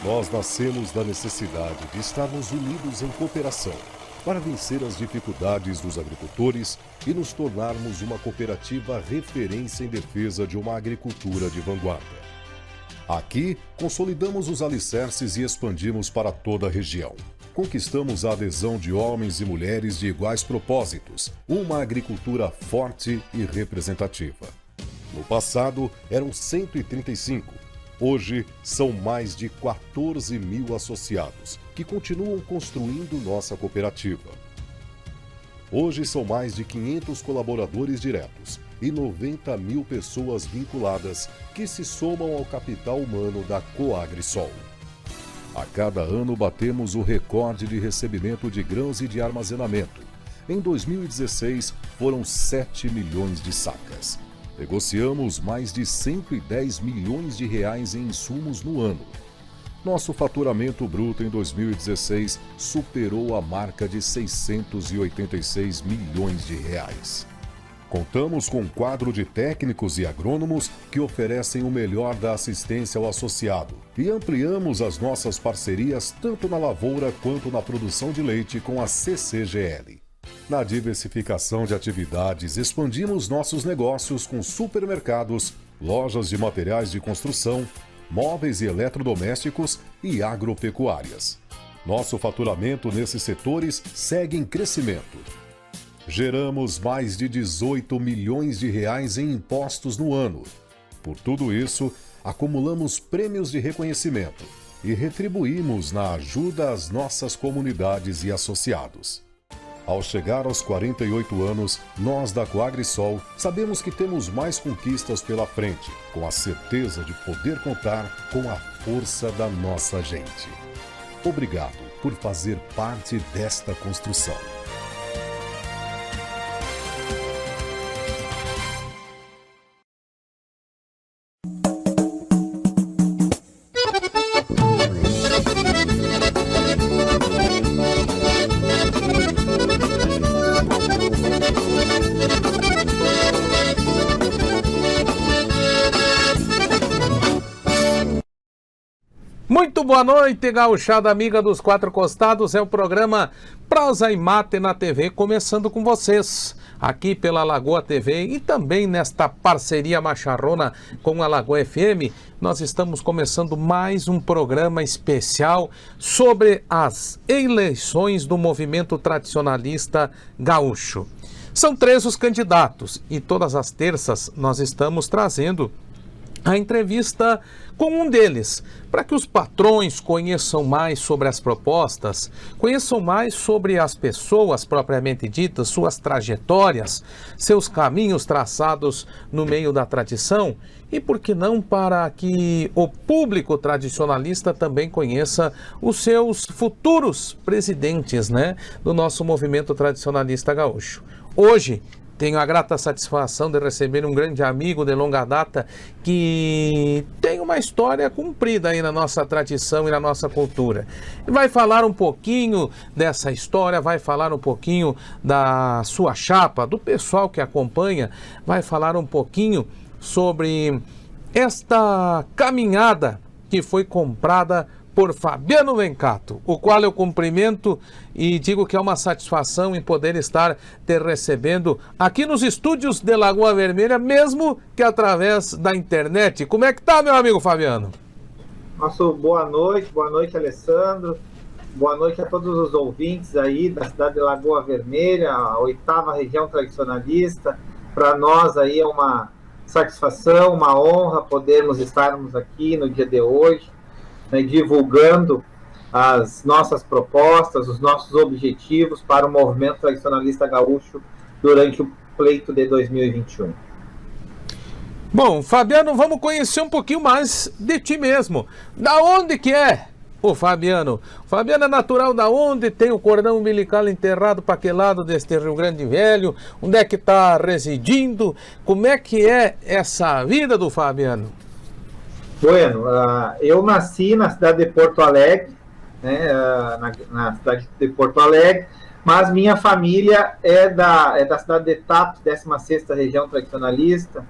Nós nascemos da necessidade de estarmos unidos em cooperação para vencer as dificuldades dos agricultores e nos tornarmos uma cooperativa referência em defesa de uma agricultura de vanguarda. Aqui, consolidamos os alicerces e expandimos para toda a região. Conquistamos a adesão de homens e mulheres de iguais propósitos, uma agricultura forte e representativa. No passado, eram 135. Hoje, são mais de 14 mil associados, que continuam construindo nossa cooperativa. Hoje, são mais de 500 colaboradores diretos e 90 mil pessoas vinculadas, que se somam ao capital humano da Coagrisol. A cada ano, batemos o recorde de recebimento de grãos e de armazenamento. Em 2016, foram 7 milhões de sacas. Negociamos mais de 110 milhões de reais em insumos no ano. Nosso faturamento bruto em 2016 superou a marca de 686 milhões de reais. Contamos com um quadro de técnicos e agrônomos que oferecem o melhor da assistência ao associado e ampliamos as nossas parcerias tanto na lavoura quanto na produção de leite com a CCGL. Na diversificação de atividades, expandimos nossos negócios com supermercados, lojas de materiais de construção, móveis e eletrodomésticos e agropecuárias. Nosso faturamento nesses setores segue em crescimento. Geramos mais de 18 milhões de reais em impostos no ano. Por tudo isso, acumulamos prêmios de reconhecimento e retribuímos na ajuda às nossas comunidades e associados. Ao chegar aos 48 anos, nós da Coagrisol sabemos que temos mais conquistas pela frente, com a certeza de poder contar com a força da nossa gente. Obrigado por fazer parte desta construção. Muito boa noite, gauchada amiga dos quatro costados, é o programa Prosa e Mate na TV, começando com vocês, aqui pela Lagoa TV e também nesta parceria macharrona com a Lagoa FM, nós estamos começando mais um programa especial sobre as eleições do movimento tradicionalista gaúcho. São 3 os candidatos e todas as terças nós estamos trazendo a entrevista com um deles, para que os patrões conheçam mais sobre as propostas, conheçam mais sobre as pessoas propriamente ditas, suas trajetórias, seus caminhos traçados no meio da tradição e, por que não, para que o público tradicionalista também conheça os seus futuros presidentes, do nosso movimento tradicionalista gaúcho. Hoje, tenho a grata satisfação de receber um grande amigo de longa data que tem uma história cumprida aí na nossa tradição e na nossa cultura. Vai falar um pouquinho dessa história, vai falar um pouquinho da sua chapa, do pessoal que acompanha, vai falar um pouquinho sobre esta caminhada que foi comprada por Fabiano Vencato, o qual eu cumprimento e digo que é uma satisfação em poder estar te recebendo aqui nos estúdios de Lagoa Vermelha, mesmo que através da internet. Como é que tá, meu amigo Fabiano? Nosso boa noite, Alessandro. Boa noite a todos os ouvintes aí da cidade de Lagoa Vermelha, a 8ª região tradicionalista. Para nós aí é uma satisfação, uma honra podermos estarmos aqui no dia de hoje, divulgando as nossas propostas, os nossos objetivos para o movimento tradicionalista gaúcho durante o pleito de 2021. Bom, Fabiano, vamos conhecer um pouquinho mais de ti mesmo. Da onde que é o Fabiano? O Fabiano é natural da onde? Tem o cordão umbilical enterrado para que lado deste Rio Grande Velho? Onde é que está residindo? Como é que é essa vida do Fabiano? Bueno, eu nasci na cidade de Porto Alegre, na cidade de Porto Alegre, mas minha família é da cidade de Tapes, 16ª região tradicionalista,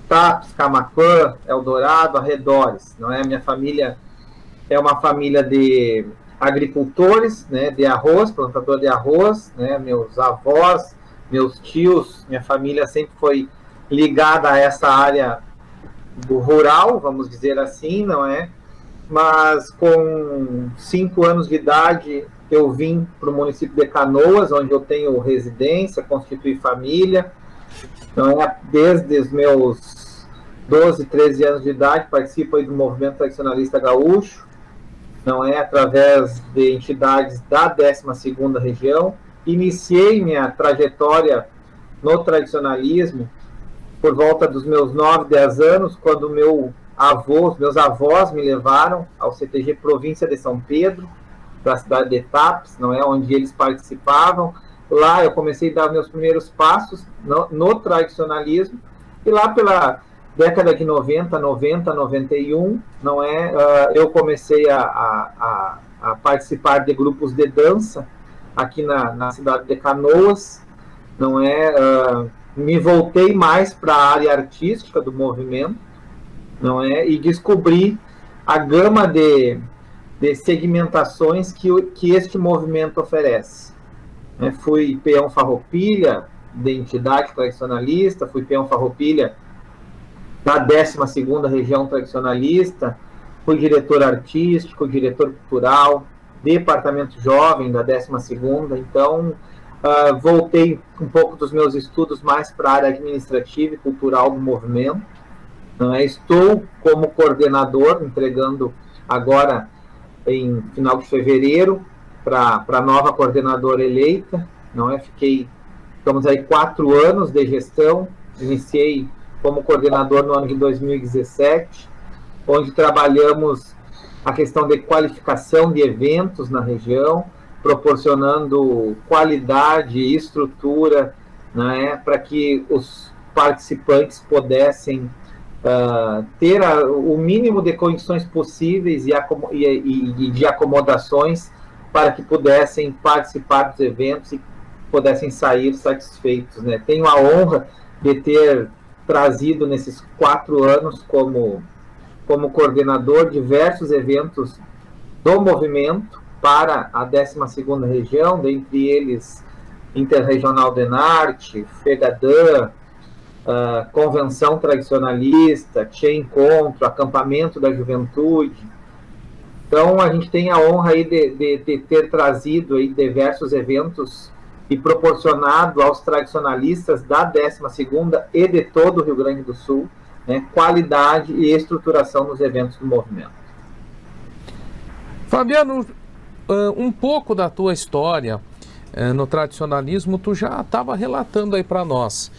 Tapes, Camaquã, Eldorado, arredores, não é? Minha família é uma família de agricultores, né, de arroz, plantador de arroz, né, meus avós, meus tios, minha família sempre foi ligada a essa área do rural, vamos dizer assim, não é? Mas com 5 anos de idade eu vim para o município de Canoas, onde eu tenho residência, constituí família, não é? Desde os meus 12, 13 anos de idade participo aí do movimento tradicionalista gaúcho, não é, através de entidades da 12ª região. Iniciei minha trajetória no tradicionalismo por volta dos meus 9, 10 anos, quando meus avós me levaram ao CTG Província de São Pedro, da cidade de Tapes, não é, onde eles participavam. Lá eu comecei a dar meus primeiros passos no tradicionalismo, e lá pela década de 90, 91, não é, eu comecei a participar de grupos de dança aqui na cidade de Canoas, não é, me voltei mais para a área artística do movimento, não é, e descobri a gama de segmentações que este movimento oferece. Fui peão farroupilha de entidade tradicionalista, fui peão farroupilha da 12ª região tradicionalista, fui diretor artístico, diretor cultural, departamento jovem da 12ª, então voltei um pouco dos meus estudos mais para a área administrativa e cultural do movimento. Estou como coordenador, entregando agora em final de fevereiro para a nova coordenadora eleita, não é? Estamos aí 4 anos de gestão, iniciei como coordenador no ano de 2017, onde trabalhamos a questão de qualificação de eventos na região, proporcionando qualidade e estrutura, né, para que os participantes pudessem ter o mínimo de condições possíveis e de acomodações para que pudessem participar dos eventos e pudessem sair satisfeitos, né? Tenho a honra de ter trazido nesses 4 anos como coordenador diversos eventos do movimento para a 12ª região, dentre eles Interregional de Enarte, FEGADAN, Convenção Tradicionalista, Tchê Encontro, Acampamento da Juventude. Então a gente tem a honra aí de ter trazido aí diversos eventos e proporcionado aos tradicionalistas da 12ª e de todo o Rio Grande do Sul, né, qualidade e estruturação nos eventos do movimento. Fabiano, um pouco da tua história no tradicionalismo tu já estava relatando aí para nós.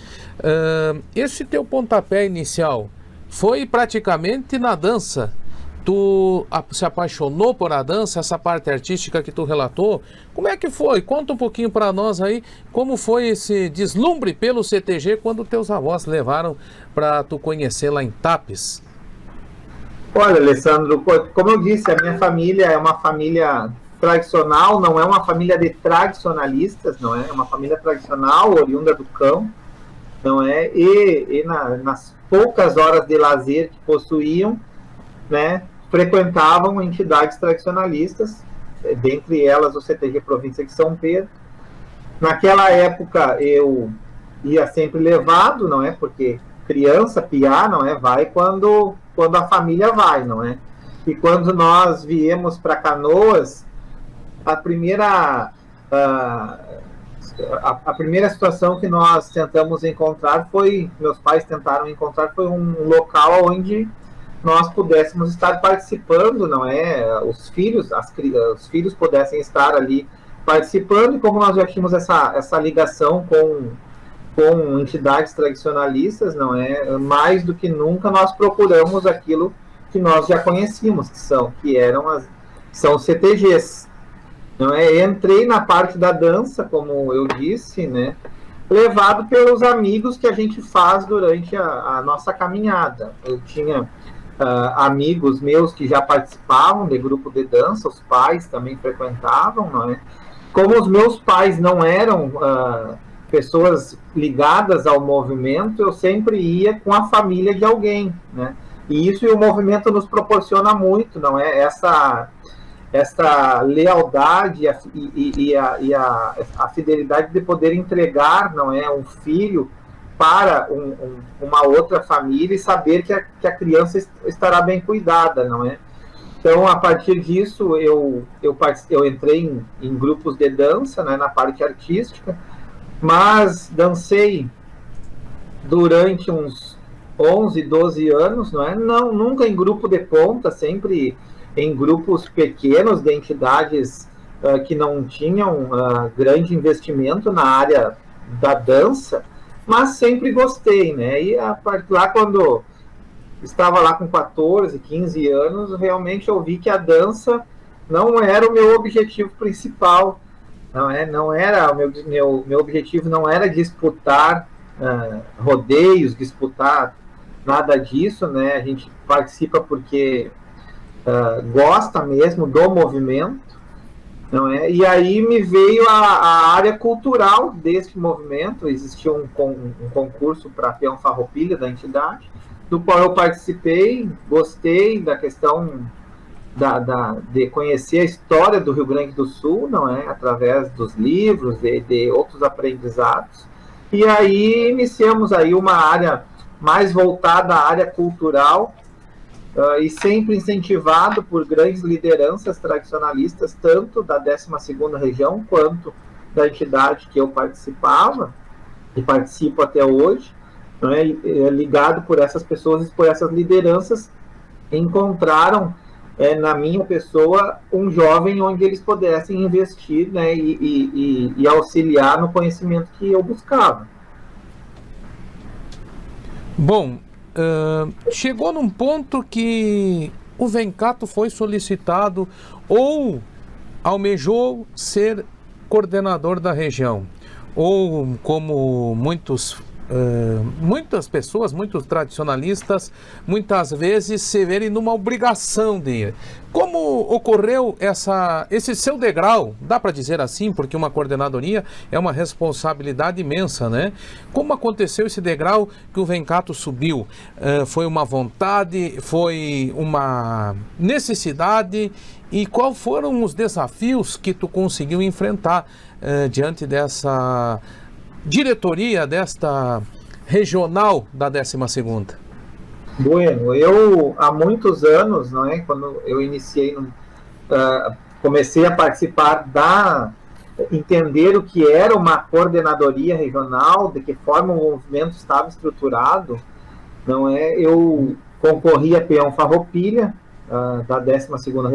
Esse teu pontapé inicial foi praticamente na dança. Tu se apaixonou por a dança, essa parte artística que tu relatou. Como é que foi? Conta um pouquinho para nós aí como foi esse deslumbre pelo CTG quando teus avós levaram para tu conhecer lá em Tapes. Olha, Alessandro, como eu disse, a minha família é uma família tradicional, não é uma família de tradicionalistas, não é? É uma família tradicional, oriunda do campo, não é? E nas poucas horas de lazer que possuíam, né, frequentavam entidades tradicionalistas, dentre elas o CTG Província de São Pedro. Naquela época eu ia sempre levado, não é? Porque criança, piá, não é? Vai quando a família vai, não é? E quando nós viemos para Canoas, a primeira situação que nós tentamos encontrar meus pais tentaram encontrar, foi um local onde nós pudéssemos estar participando, não é? Os filhos pudessem estar ali participando, e como nós já tínhamos essa ligação com entidades tradicionalistas, não é? Mais do que nunca nós procuramos aquilo que nós já conhecíamos, são os CTGs. Não é? Entrei na parte da dança, como eu disse, né? Levado pelos amigos que a gente faz durante a nossa caminhada. Eu tinha amigos meus que já participavam de grupo de dança, os pais também frequentavam, não é? Como os meus pais não eram pessoas ligadas ao movimento, eu sempre ia com a família de alguém, né? E isso e o movimento nos proporciona muito, não é? Essa lealdade e a fidelidade de poder entregar, não é, um filho para uma outra família e saber que a criança estará bem cuidada, não é? Então, a partir disso, eu entrei em grupos de dança, né, na parte artística, mas dancei durante uns 11, 12 anos, não é? Não, nunca em grupo de ponta, sempre em grupos pequenos de entidades que não tinham grande investimento na área da dança, mas sempre gostei, né? E lá quando estava lá com 14, 15 anos, realmente eu vi que a dança não era o meu objetivo principal, não era o meu objetivo não era disputar rodeios, disputar nada disso, né? A gente participa porque gosta mesmo do movimento, não é? E aí me veio a área cultural deste movimento. Existia um concurso para peão farroupilha da entidade, do qual eu participei, gostei da questão de conhecer a história do Rio Grande do Sul, não é? Através dos livros, de outros aprendizados. E aí iniciamos aí uma área mais voltada à área cultural, e sempre incentivado por grandes lideranças tradicionalistas, tanto da 12ª região, quanto da entidade que eu participava, e participo até hoje, né, ligado por essas pessoas e por essas lideranças, encontraram na minha pessoa um jovem onde eles pudessem investir, né, e auxiliar no conhecimento que eu buscava. Bom, chegou num ponto que o Vencato foi solicitado ou almejou ser coordenador da região, ou como muitas pessoas, muitos tradicionalistas, muitas vezes se verem numa obrigação de ir. Como ocorreu esse seu degrau, dá para dizer assim, porque uma coordenadoria é uma responsabilidade imensa, né? Como aconteceu esse degrau que o Vencato subiu? Foi uma vontade, foi uma necessidade? E quais foram os desafios que tu conseguiu enfrentar diante dessa diretoria, desta regional da 12ª? Bueno, eu há muitos anos, não é, quando eu iniciei, comecei a participar entender o que era uma coordenadoria regional, de que forma o movimento estava estruturado, não é? Eu concorri a peão farroupilha da 12ª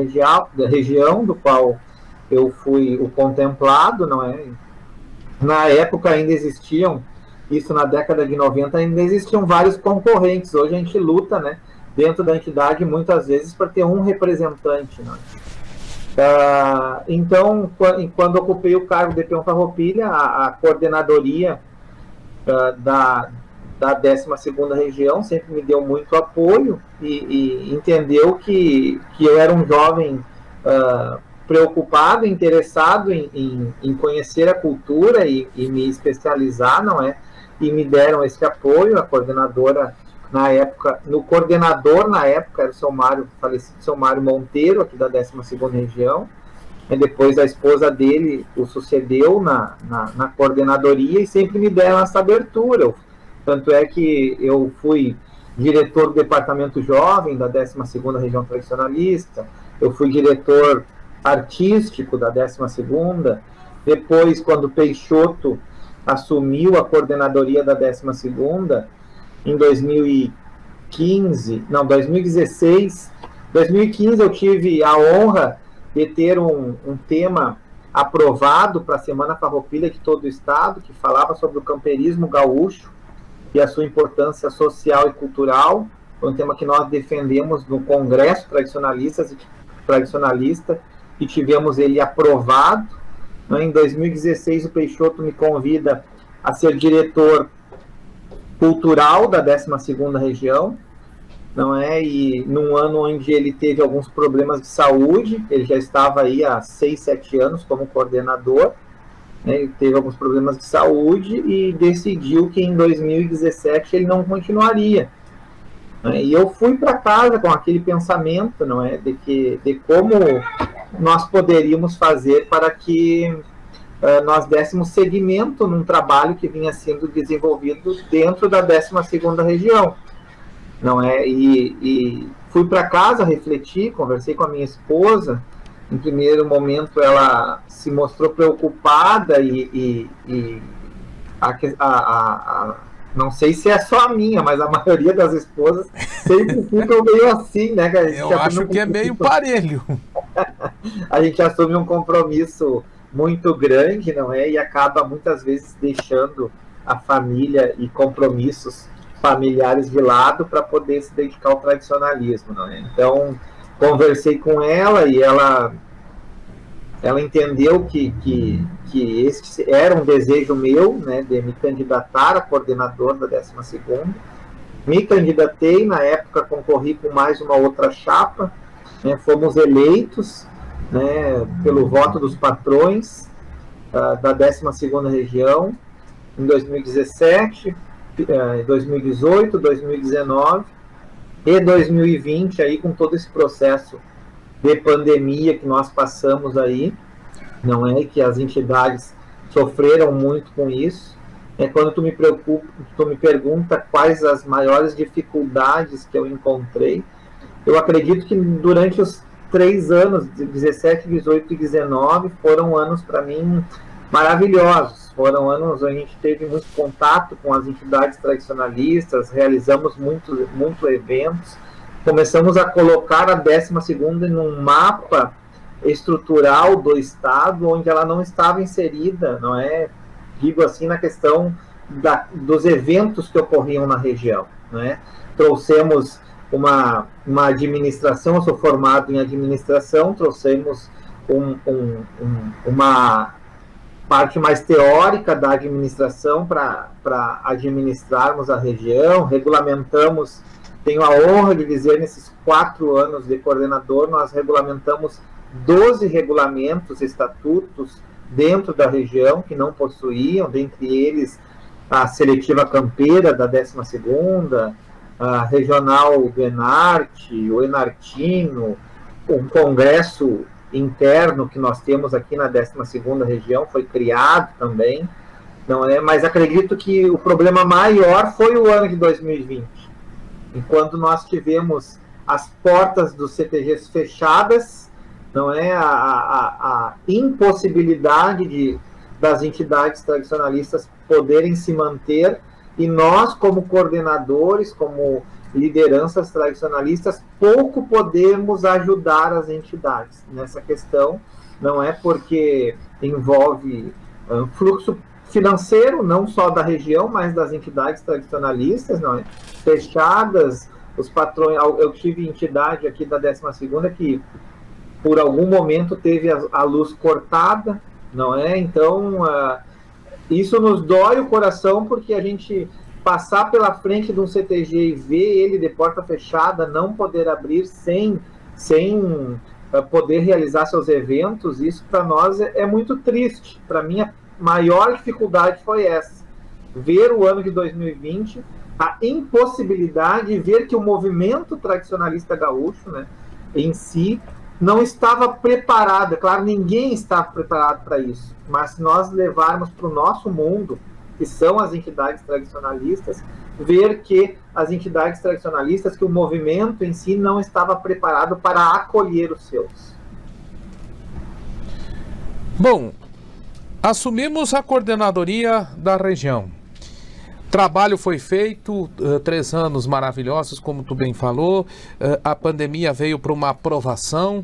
região, do qual eu fui o contemplado, não é? Na época ainda existiam, isso na década de 90, ainda existiam vários concorrentes. Hoje a gente luta, né, dentro da entidade muitas vezes para ter um representante, né? Então, quando ocupei o cargo de peão farroupilha, a coordenadoria da 12ª região sempre me deu muito apoio e entendeu que eu era um jovem preocupado, interessado em conhecer a cultura e me especializar, não é? E me deram esse apoio. A coordenadora na época, coordenador na época era o falecido seu Mário Monteiro, aqui da 12ª região, e depois a esposa dele o sucedeu na coordenadoria e sempre me deram essa abertura. Tanto é que eu fui diretor do departamento jovem da 12ª região tradicionalista, eu fui diretor artístico da 12ª, depois quando Peixoto assumiu a coordenadoria da 12ª, em 2015 eu tive a honra de ter um tema aprovado para a Semana Farroupilha de todo o estado, que falava sobre o camperismo gaúcho e a sua importância social e cultural. Foi um tema que nós defendemos no Congresso Tradicionalista, e tivemos ele aprovado. Em 2016, o Peixoto me convida a ser diretor cultural da 12ª região, não é? E num ano onde ele teve alguns problemas de saúde, ele já estava aí há 6, 7 anos como coordenador, né? Ele teve alguns problemas de saúde e decidiu que em 2017 ele não continuaria. né? E eu fui para casa com aquele pensamento, não é, de como nós poderíamos fazer para que nós dessemos seguimento num trabalho que vinha sendo desenvolvido dentro da 12ª região, não é? E fui para casa, refleti, conversei com a minha esposa. Em primeiro momento ela se mostrou preocupada não sei se é só a minha, mas a maioria das esposas sempre ficam meio assim, né? Eu acho que é meio parelho. A gente assume um compromisso muito grande, não é? E acaba muitas vezes deixando a família e compromissos familiares de lado para poder se dedicar ao tradicionalismo, não é? Então, conversei com ela e ela entendeu que esse era um desejo meu, né, de me candidatar a coordenador da 12ª. Me candidatei, na época concorri com mais uma outra chapa, né, fomos eleitos, né, pelo voto dos patrões da 12ª região em 2017, 2018, 2019 e 2020, aí com todo esse processo de pandemia que nós passamos aí, não é, que as entidades sofreram muito com isso. Quando tu me pergunta quais as maiores dificuldades que eu encontrei, eu acredito que durante os 3 anos, de 17, 18 e 19, foram anos para mim maravilhosos. Foram anos onde a gente teve muito contato com as entidades tradicionalistas, realizamos muitos eventos, começamos a colocar a 12ª num mapa estrutural do Estado, onde ela não estava inserida, não é? Digo assim, na questão dos eventos que ocorriam na região, né? Trouxemos uma administração, eu sou formado em administração, trouxemos uma parte mais teórica da administração para administrarmos a região, regulamentamos, tenho a honra de dizer, nesses 4 anos de coordenador, nós regulamentamos 12 regulamentos, estatutos dentro da região que não possuíam, dentre eles a seletiva campeira da 12ª, a regional do Enarte, o Enartino, um congresso interno que nós temos aqui na 12ª região foi criado também, não é? Mas acredito que o problema maior foi o ano de 2020, enquanto nós tivemos as portas dos CTGs fechadas, não é, a impossibilidade das entidades tradicionalistas poderem se manter, e nós, como coordenadores, como lideranças tradicionalistas, pouco podemos ajudar as entidades nessa questão, não é, porque envolve fluxo financeiro, não só da região, mas das entidades tradicionalistas, não é, fechadas, os patrões. Eu tive entidade aqui da 12ª que por algum momento teve a luz cortada, não é? Então, isso nos dói o coração, porque a gente passar pela frente de um CTG e ver ele de porta fechada, não poder abrir sem poder realizar seus eventos, isso para nós é muito triste. Para mim, a maior dificuldade foi essa. Ver o ano de 2020, a impossibilidade de ver que o movimento tradicionalista gaúcho, né, em si, não estava preparado. É claro, ninguém estava preparado para isso, mas se nós levarmos para o nosso mundo, que são as entidades tradicionalistas, ver que as entidades tradicionalistas, que o movimento em si não estava preparado para acolher os seus. Bom, assumimos a coordenadoria da região. Trabalho foi feito, 3 anos maravilhosos, como tu bem falou, a pandemia veio para uma aprovação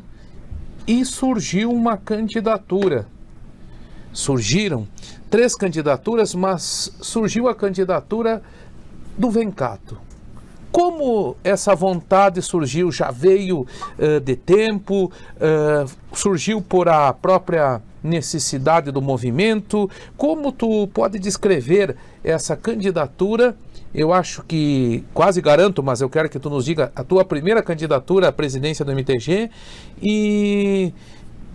e surgiu uma candidatura. Surgiram 3 candidaturas, mas surgiu a candidatura do Vencato. Como essa vontade surgiu? Já veio de tempo? Surgiu por a própria necessidade do movimento? Como tu pode descrever essa candidatura? Eu acho que, quase garanto, mas eu quero que tu nos diga a tua primeira candidatura à presidência do MTG e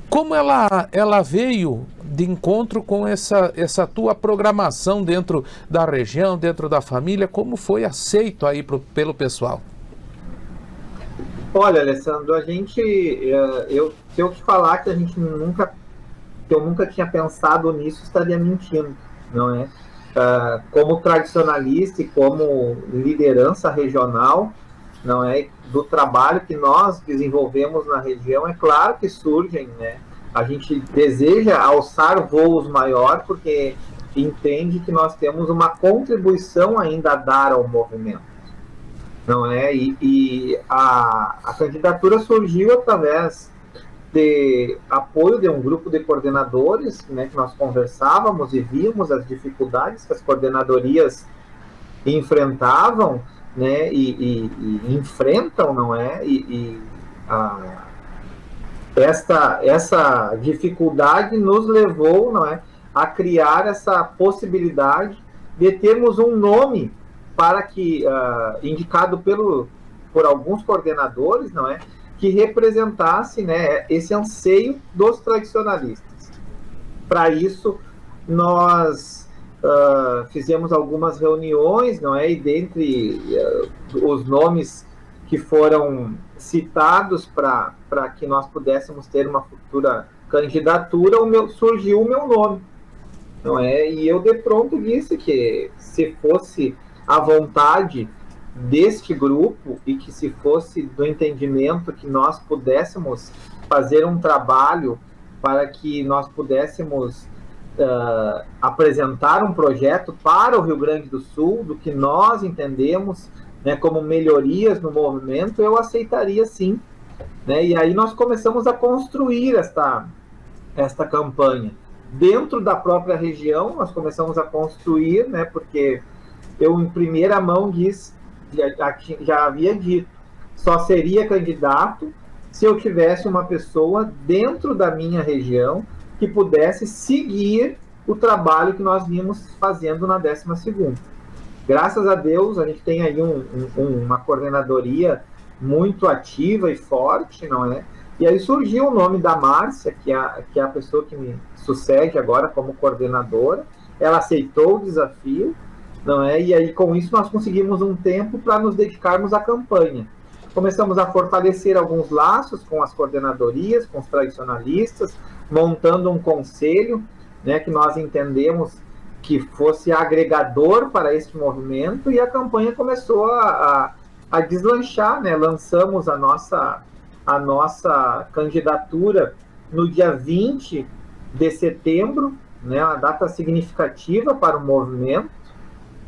como ela veio de encontro com essa tua programação dentro da região, dentro da família, como foi aceito aí pelo pessoal? Olha, Alessandro, se eu te falar que eu nunca tinha pensado nisso, estaria mentindo, não é? Como tradicionalista e como liderança regional, não é, do trabalho que nós desenvolvemos na região, é claro que surgem, né? A gente deseja alçar voos maior porque entende que nós temos uma contribuição ainda a dar ao movimento, não é? E a candidatura surgiu através de apoio de um grupo de coordenadores, né, que nós conversávamos e víamos as dificuldades que as coordenadorias enfrentavam, né, e enfrentam, não é? Essa dificuldade nos levou, não é, a criar essa possibilidade de termos um nome para que, indicado por alguns coordenadores, não é, que representasse, né, esse anseio dos tradicionalistas. Para isso, nós fizemos algumas reuniões, não é, e dentre os nomes que foram citados para que nós pudéssemos ter uma futura candidatura, surgiu o meu nome, não é? E eu de pronto disse que se fosse a vontade deste grupo e que se fosse do entendimento que nós pudéssemos fazer um trabalho para que nós pudéssemos apresentar um projeto para o Rio Grande do Sul, do que nós entendemos, né, como melhorias no movimento, eu aceitaria sim, né? E aí nós começamos a construir esta campanha. Dentro da própria região, nós começamos a construir, né, porque eu, em primeira mão, já havia dito, só seria candidato se eu tivesse uma pessoa dentro da minha região que pudesse seguir o trabalho que nós vimos fazendo na 12ª. Graças a Deus, a gente tem aí uma coordenadoria muito ativa e forte, não é? E aí surgiu o nome da Márcia, que é a pessoa que me sucede agora como coordenadora. Ela aceitou o desafio, não é? E aí, com isso, nós conseguimos um tempo para nos dedicarmos à campanha. Começamos a fortalecer alguns laços com as coordenadorias, com os tradicionalistas, montando um conselho, né, que nós entendemos que fosse agregador para este movimento, e a campanha começou a deslanchar, né? Lançamos a nossa candidatura no dia 20 de setembro, né, uma data significativa para o movimento,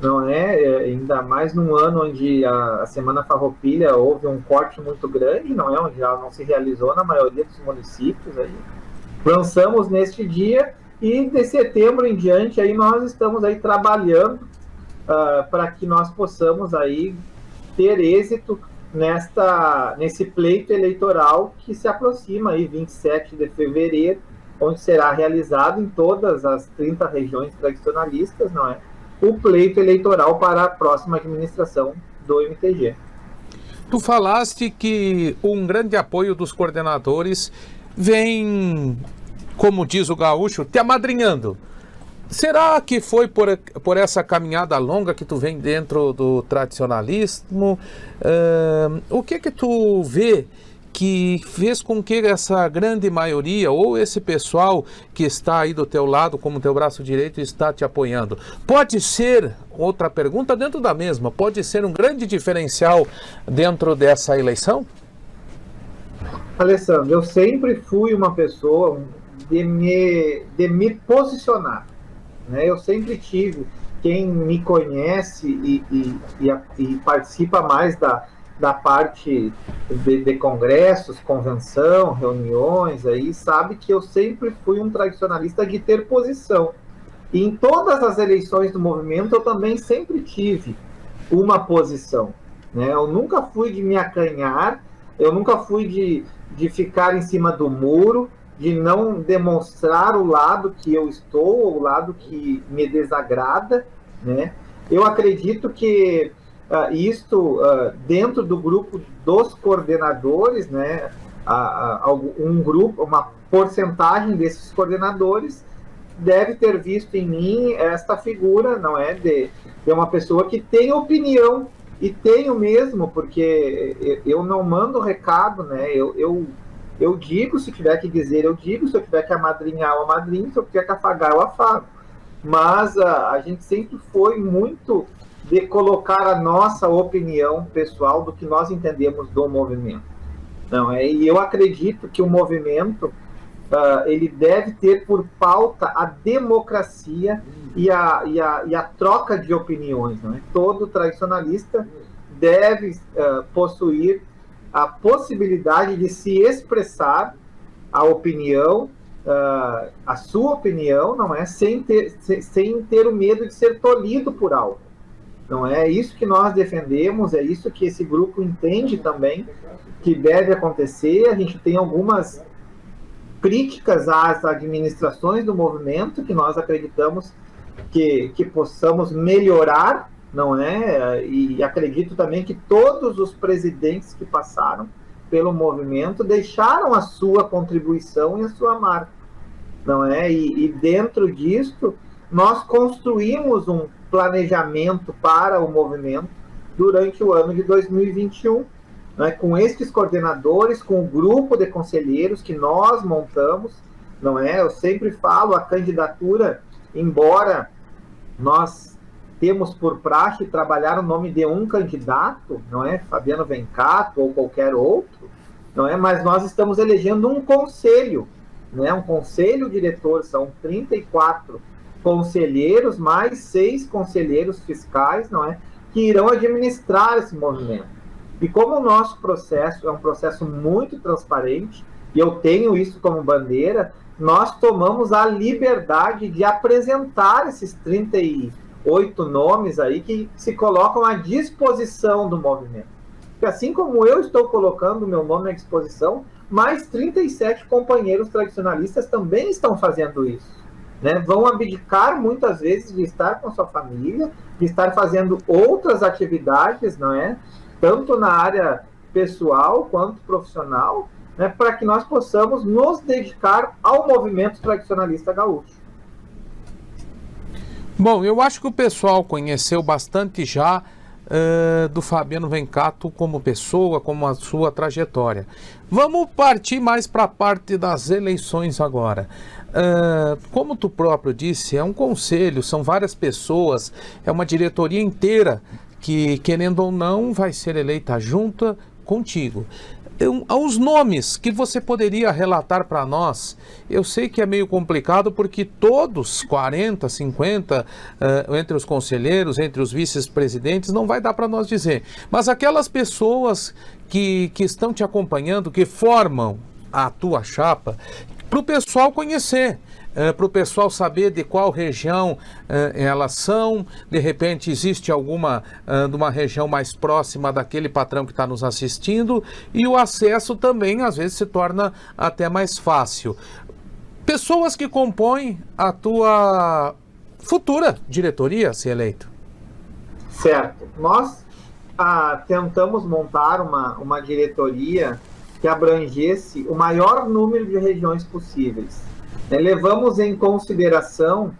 não é? Ainda mais num ano onde a Semana Farroupilha houve um corte muito grande, não é? Onde ela não se realizou na maioria dos municípios. Aí. Lançamos neste dia e de setembro em diante aí nós estamos aí trabalhando para que nós possamos aí ter êxito nesse pleito eleitoral que se aproxima aí 27 de fevereiro, onde será realizado em todas as 30 regiões tradicionalistas, não é? O pleito eleitoral para a próxima administração do MTG. Tu falaste que um grande apoio dos coordenadores vem, como diz o gaúcho, te amadrinhando. Será que foi por essa caminhada longa que tu vem dentro do tradicionalismo? O que tu vê que fez com que essa grande maioria, ou esse pessoal que está aí do teu lado, como teu braço direito, está te apoiando? Pode ser, outra pergunta dentro da mesma, pode ser um grande diferencial dentro dessa eleição? Alessandro, eu sempre fui uma pessoa de me posicionar, né? Eu sempre tive, quem me conhece e participa mais da parte de congressos, convenção, reuniões, aí sabe que eu sempre fui um tradicionalista de ter posição. E em todas as eleições do movimento eu também sempre tive uma posição, né? Eu nunca fui de me acanhar, eu nunca fui de ficar em cima do muro, de não demonstrar o lado que eu estou, ou o lado que me desagrada, né? Eu acredito que dentro do grupo dos coordenadores, né, uma porcentagem desses coordenadores deve ter visto em mim esta figura, não é, de uma pessoa que tem opinião E tenho mesmo, porque eu não mando recado, né? Eu digo, se tiver que dizer, eu digo, se eu tiver que amadrinhar, eu amadrinho, se eu tiver que afagar, eu afago. Mas a gente sempre foi muito de colocar a nossa opinião pessoal do que nós entendemos do movimento. Não é? E eu acredito que o movimento ele deve ter por pauta a democracia e a troca de opiniões. Não é? Todo tradicionalista deve possuir a possibilidade de se expressar a opinião, a sua opinião, não é, sem ter o medo de ser tolhido por algo. Não é isso que nós defendemos, é isso que esse grupo entende também que deve acontecer. A gente tem algumas críticas às administrações do movimento que nós acreditamos que possamos melhorar, não é? E acredito também que todos os presidentes que passaram pelo movimento deixaram a sua contribuição e a sua marca, não é? E dentro disto, nós construímos um planejamento para o movimento durante o ano de 2021, né, com estes coordenadores, com o grupo de conselheiros que nós montamos, não é? Eu sempre falo, a candidatura, embora nós temos por praxe trabalhar o nome de um candidato, não é? Fabiano Vencato ou qualquer outro, não é? Mas nós estamos elegendo um conselho, né? Um conselho diretor, são 34 conselheiros, mais 6 conselheiros fiscais, não é? Que irão administrar esse movimento. E como o nosso processo é um processo muito transparente, e eu tenho isso como bandeira, nós tomamos a liberdade de apresentar esses 38 nomes aí que se colocam à disposição do movimento. Porque assim como eu estou colocando o meu nome à disposição, mais 37 companheiros tradicionalistas também estão fazendo isso. Né? Vão abdicar muitas vezes de estar com sua família, de estar fazendo outras atividades, não é? Tanto na área pessoal quanto profissional, né? Para que nós possamos nos dedicar ao movimento tradicionalista gaúcho. Bom, eu acho que o pessoal conheceu bastante já do Fabiano Vencato como pessoa, como a sua trajetória. Vamos partir mais para a parte das eleições agora. Como tu próprio disse, é um conselho, são várias pessoas, é uma diretoria inteira que, querendo ou não, vai ser eleita junto contigo. Os nomes que você poderia relatar para nós, eu sei que é meio complicado porque todos, 40, 50, entre os conselheiros, entre os vice-presidentes, não vai dar para nós dizer. Mas aquelas pessoas que estão te acompanhando, que formam a tua chapa, para o pessoal conhecer, para o pessoal saber de qual região elas são, de repente existe alguma de uma região mais próxima daquele patrão que está nos assistindo, e o acesso também às vezes se torna até mais fácil. Pessoas que compõem a tua futura diretoria, se eleito. Certo. Nós tentamos montar uma diretoria que abrangesse o maior número de regiões possíveis. Levamos em consideração,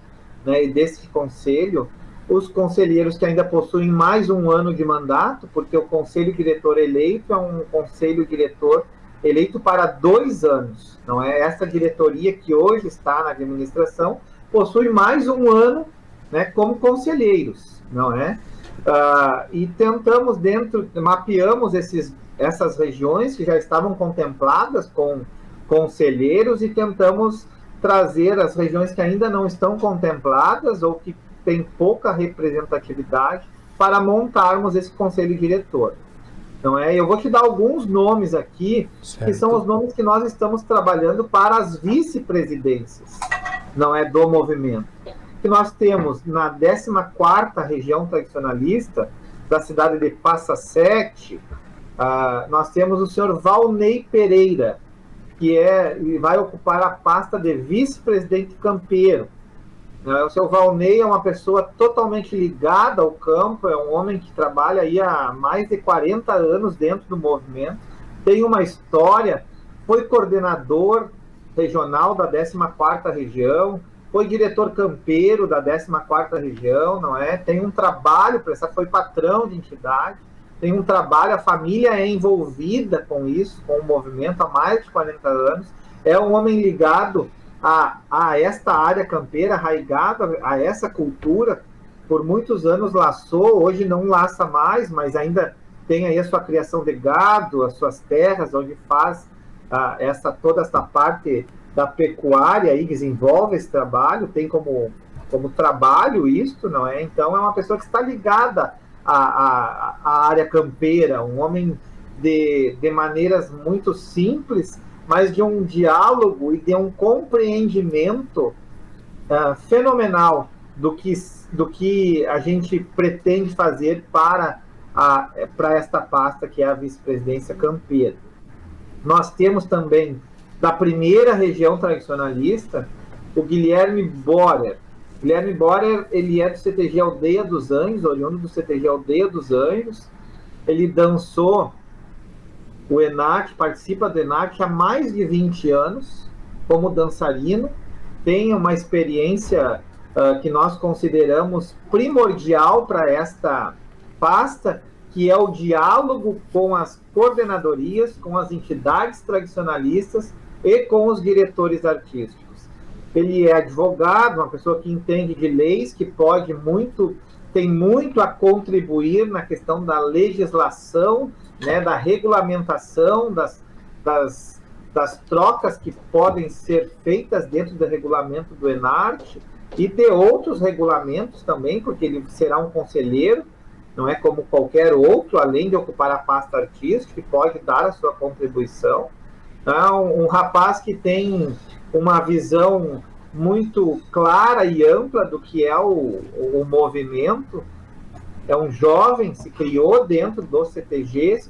né, desse conselho, os conselheiros que ainda possuem mais um ano de mandato, porque o conselho diretor eleito é um conselho diretor eleito para 2 anos. Não é? Essa diretoria que hoje está na administração possui mais um ano, né, como conselheiros, não é? E tentamos mapeamos essas regiões que já estavam contempladas com conselheiros e tentamos trazer as regiões que ainda não estão contempladas ou que têm pouca representatividade para montarmos esse conselho diretor. Não é? Eu vou te dar alguns nomes aqui, certo, que são os nomes que nós estamos trabalhando para as vice-presidências, não é, do movimento. Que nós temos na 14ª região tradicionalista da cidade de Passa Sete, nós temos o senhor Valnei Pereira, que vai ocupar a pasta de vice-presidente campeiro. O seu Valnei é uma pessoa totalmente ligada ao campo, é um homem que trabalha aí há mais de 40 anos dentro do movimento, tem uma história, foi coordenador regional da 14ª região, foi diretor campeiro da 14ª região, não é? Tem um trabalho, foi patrão de entidade, tem um trabalho, a família é envolvida com isso, com o movimento há mais de 40 anos, é um homem ligado a esta área campeira, arraigado a essa cultura, por muitos anos laçou, hoje não laça mais, mas ainda tem aí a sua criação de gado, as suas terras, onde faz toda essa parte da pecuária e desenvolve esse trabalho, tem como trabalho isto, não é? Então é uma pessoa que está ligada à área campeira, um homem de maneiras muito simples, mas de um diálogo e de um compreendimento fenomenal do que a gente pretende fazer para esta pasta que é a vice-presidência campeira. Nós temos também, da primeira região tradicionalista, o Guilherme Borer. Guilherme Borer, ele é do CTG Aldeia dos Anjos, oriundo do CTG Aldeia dos Anjos. Ele dançou o ENAC, participa do ENAC há mais de 20 anos como dançarino. Tem uma experiência que nós consideramos primordial para esta pasta, que é o diálogo com as coordenadorias, com as entidades tradicionalistas e com os diretores artísticos. Ele é advogado, uma pessoa que entende de leis, que tem muito a contribuir na questão da legislação, né, da regulamentação, das trocas que podem ser feitas dentro do regulamento do ENARTE e de outros regulamentos também, porque ele será um conselheiro, não é como qualquer outro, além de ocupar a pasta artística, que pode dar a sua contribuição. Um rapaz que tem uma visão muito clara e ampla do que é o movimento. É um jovem, se criou dentro do CTG,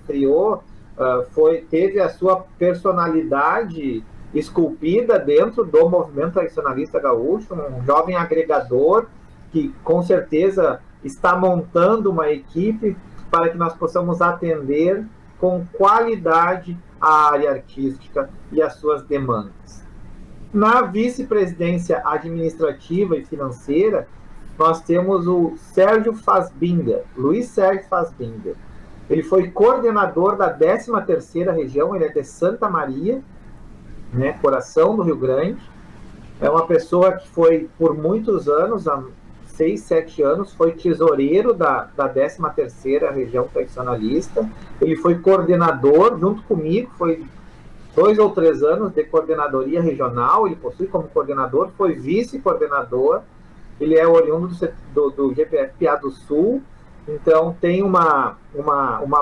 teve a sua personalidade esculpida dentro do movimento tradicionalista gaúcho, um jovem agregador que com certeza está montando uma equipe para que nós possamos atender com qualidade a área artística e as suas demandas. Na vice-presidência administrativa e financeira, nós temos o Sérgio Fassbinder, Luiz Sérgio Fassbinder. Ele foi coordenador da 13ª região, ele é de Santa Maria, né, coração do Rio Grande. É uma pessoa que foi, por muitos anos, há 6, 7 anos, foi tesoureiro da 13ª região tradicionalista. Ele foi coordenador, junto comigo, foi 2 ou 3 anos de coordenadoria regional, ele possui como coordenador, foi vice-coordenador, ele é oriundo do GPFPA do Sul, então tem uma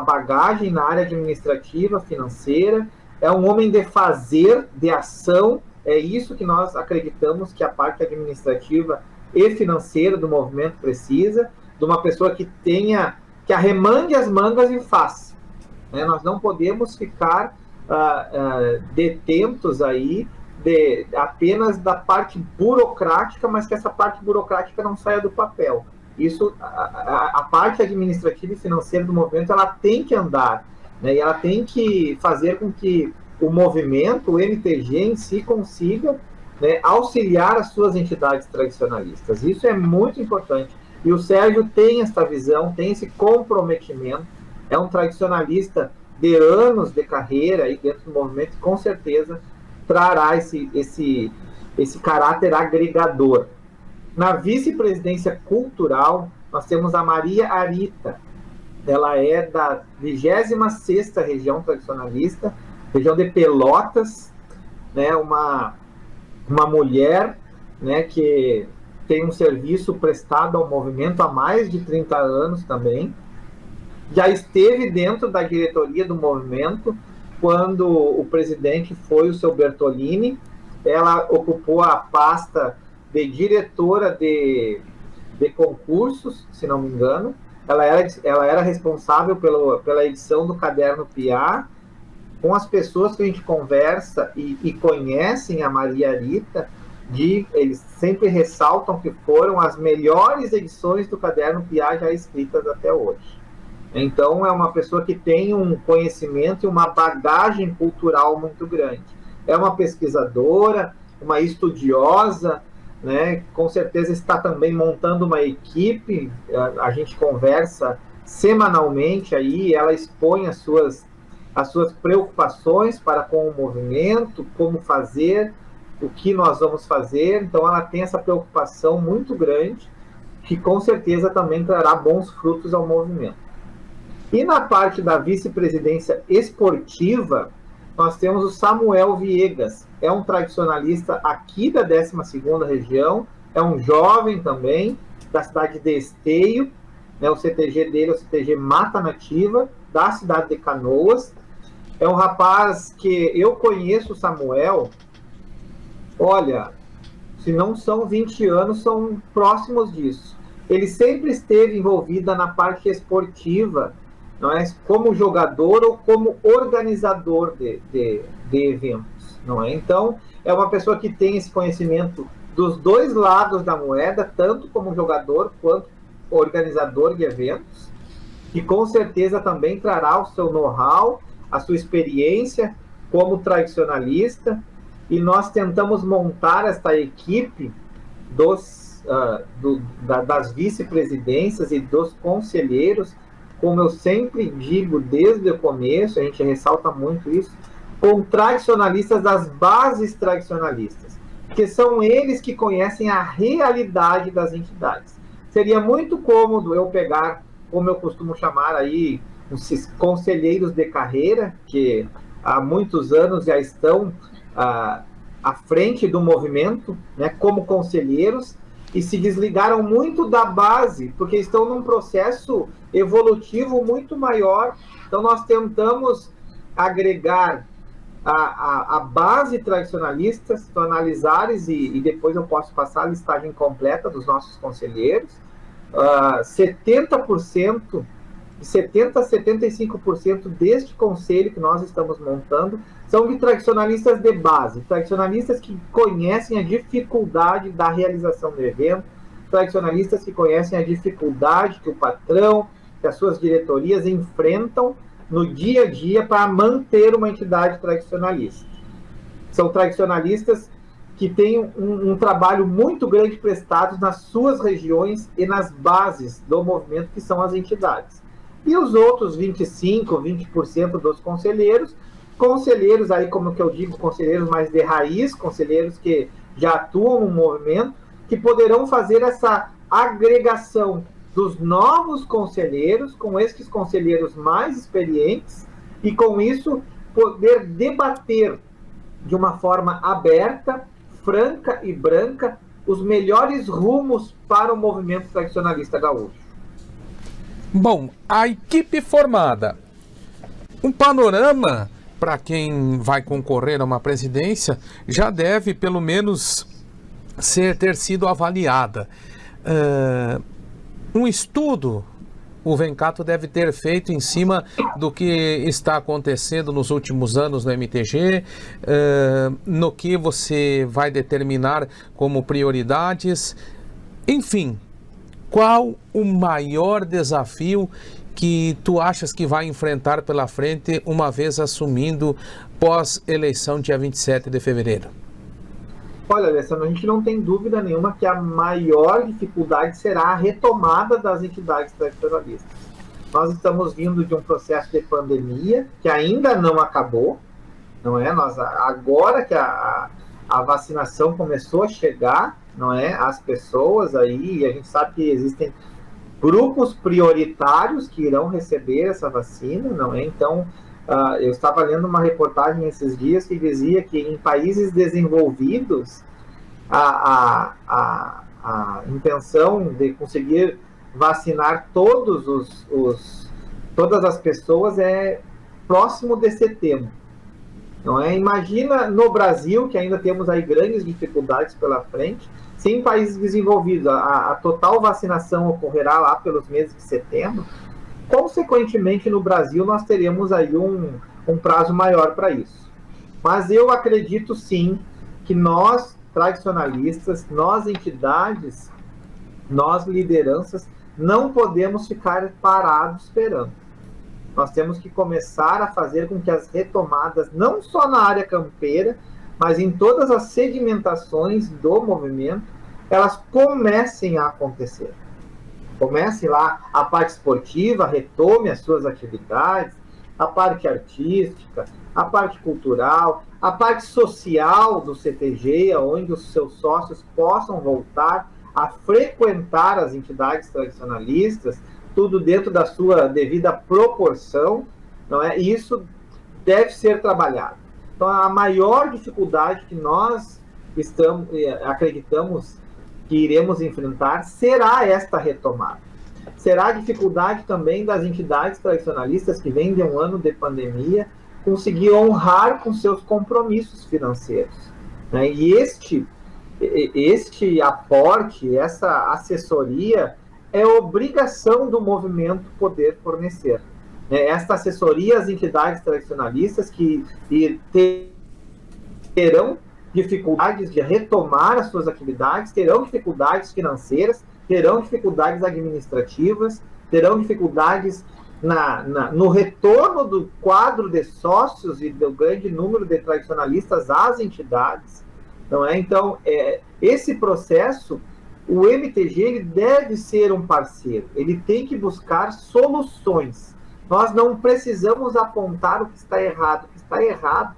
bagagem na área administrativa, financeira, é um homem de fazer, de ação, é isso que nós acreditamos que a parte administrativa e financeira do movimento precisa, de uma pessoa que arremangue as mangas e faça. Né? Nós não podemos ficar detentos aí apenas da parte burocrática, mas que essa parte burocrática não saia do papel. Isso, a parte administrativa e financeira do movimento, ela tem que andar, né? E ela tem que fazer com que o movimento, o MTG em si, consiga, né, auxiliar as suas entidades tradicionalistas. Isso é muito importante. E o Sérgio tem essa visão, tem esse comprometimento, é um tradicionalista de anos de carreira aí dentro do movimento, com certeza trará esse caráter agregador. Na vice-presidência cultural, nós temos a Maria Arita. Ela é da 26ª região tradicionalista, região de Pelotas, né, uma mulher, né, que tem um serviço prestado ao movimento há mais de 30 anos também. Já esteve dentro da diretoria do movimento quando o presidente foi o seu Bertolini. Ela ocupou a pasta de diretora de concursos, se não me engano. Ela era responsável pela edição do Caderno Piá. Com as pessoas que a gente conversa e conhecem a Maria Arita, eles sempre ressaltam que foram as melhores edições do Caderno Piá já escritas até hoje. Então, é uma pessoa que tem um conhecimento e uma bagagem cultural muito grande. É uma pesquisadora, uma estudiosa, né? Com certeza está também montando uma equipe. A gente conversa semanalmente aí, ela expõe as suas preocupações para com o movimento, como fazer, o que nós vamos fazer. Então ela tem essa preocupação muito grande, que com certeza também trará bons frutos ao movimento. E na parte da vice-presidência esportiva, nós temos o Samuel Viegas, é um tradicionalista aqui da 12ª região, é um jovem também, da cidade de Esteio, né, o CTG dele é o CTG Mata Nativa, da cidade de Canoas. É um rapaz que eu conheço, o Samuel, olha, se não são 20 anos, são próximos disso. Ele sempre esteve envolvido na parte esportiva, não é? Como jogador ou como organizador de eventos, não é? Então, é uma pessoa que tem esse conhecimento dos dois lados da moeda, tanto como jogador quanto organizador de eventos, e com certeza também trará o seu know-how, a sua experiência como tradicionalista, e nós tentamos montar esta equipe das vice-presidências e dos conselheiros, como eu sempre digo desde o começo, a gente ressalta muito isso, com tradicionalistas das bases tradicionalistas, que são eles que conhecem a realidade das entidades. Seria muito cômodo eu pegar, como eu costumo chamar aí, os conselheiros de carreira, que há muitos anos já estão à frente do movimento, né, como conselheiros, e se desligaram muito da base, porque estão num processo evolutivo muito maior. Então nós tentamos agregar a base tradicionalista, se tu analisares, e depois eu posso passar a listagem completa dos nossos conselheiros, 70% a 75% deste conselho que nós estamos montando são de tradicionalistas de base, tradicionalistas que conhecem a dificuldade da realização do evento, tradicionalistas que conhecem a dificuldade que o patrão, que as suas diretorias enfrentam no dia a dia para manter uma entidade tradicionalista. São tradicionalistas que têm um trabalho muito grande prestado nas suas regiões e nas bases do movimento, que são as entidades. E os outros 25%, 20% dos conselheiros aí, como que eu digo, conselheiros mais de raiz, conselheiros que já atuam no movimento, que poderão fazer essa agregação dos novos conselheiros com esses conselheiros mais experientes, e com isso poder debater de uma forma aberta, franca e branca os melhores rumos para o movimento tradicionalista gaúcho. Bom, a equipe formada, um panorama para quem vai concorrer a uma presidência já deve pelo menos ter sido avaliada. Um estudo o Vencato deve ter feito em cima do que está acontecendo nos últimos anos no MTG, no que você vai determinar como prioridades, enfim. Qual o maior desafio que tu achas que vai enfrentar pela frente uma vez assumindo pós-eleição dia 27 de fevereiro? Olha, Alessandro, a gente não tem dúvida nenhuma que a maior dificuldade será a retomada das entidades tradicionalistas. Nós estamos vindo de um processo de pandemia que ainda não acabou, não é? Agora que a vacinação começou a chegar, não é, as pessoas aí, e a gente sabe que existem grupos prioritários que irão receber essa vacina, não é? Então, eu estava lendo uma reportagem esses dias que dizia que em países desenvolvidos a intenção de conseguir vacinar todas as pessoas é próximo de setembro. Não é? Imagina no Brasil, que ainda temos aí grandes dificuldades pela frente. Se em países desenvolvidos a total vacinação ocorrerá lá pelos meses de setembro, consequentemente no Brasil nós teremos aí um prazo maior para isso. Mas eu acredito sim que nós, tradicionalistas, nós entidades, nós lideranças, não podemos ficar parados esperando. Nós temos que começar a fazer com que as retomadas, não só na área campeira, mas em todas as segmentações do movimento, elas comecem a acontecer. Comece lá a parte esportiva, retome as suas atividades, a parte artística, a parte cultural, a parte social do CTG, onde os seus sócios possam voltar a frequentar as entidades tradicionalistas, tudo dentro da sua devida proporção, não é? E isso deve ser trabalhado. Então, a maior dificuldade que nós acreditamos que iremos enfrentar será esta retomada. Será a dificuldade também das entidades tradicionalistas que vêm de um ano de pandemia conseguir honrar com seus compromissos financeiros, né? E este aporte, essa assessoria, é obrigação do movimento poder fornecer. Esta assessoria às entidades tradicionalistas que terão dificuldades de retomar as suas atividades, terão dificuldades financeiras, terão dificuldades administrativas, terão dificuldades no retorno do quadro de sócios e do grande número de tradicionalistas às entidades. Não é? Então, esse processo, o MTG ele deve ser um parceiro, ele tem que buscar soluções. Nós não precisamos apontar o que está errado. O que está errado,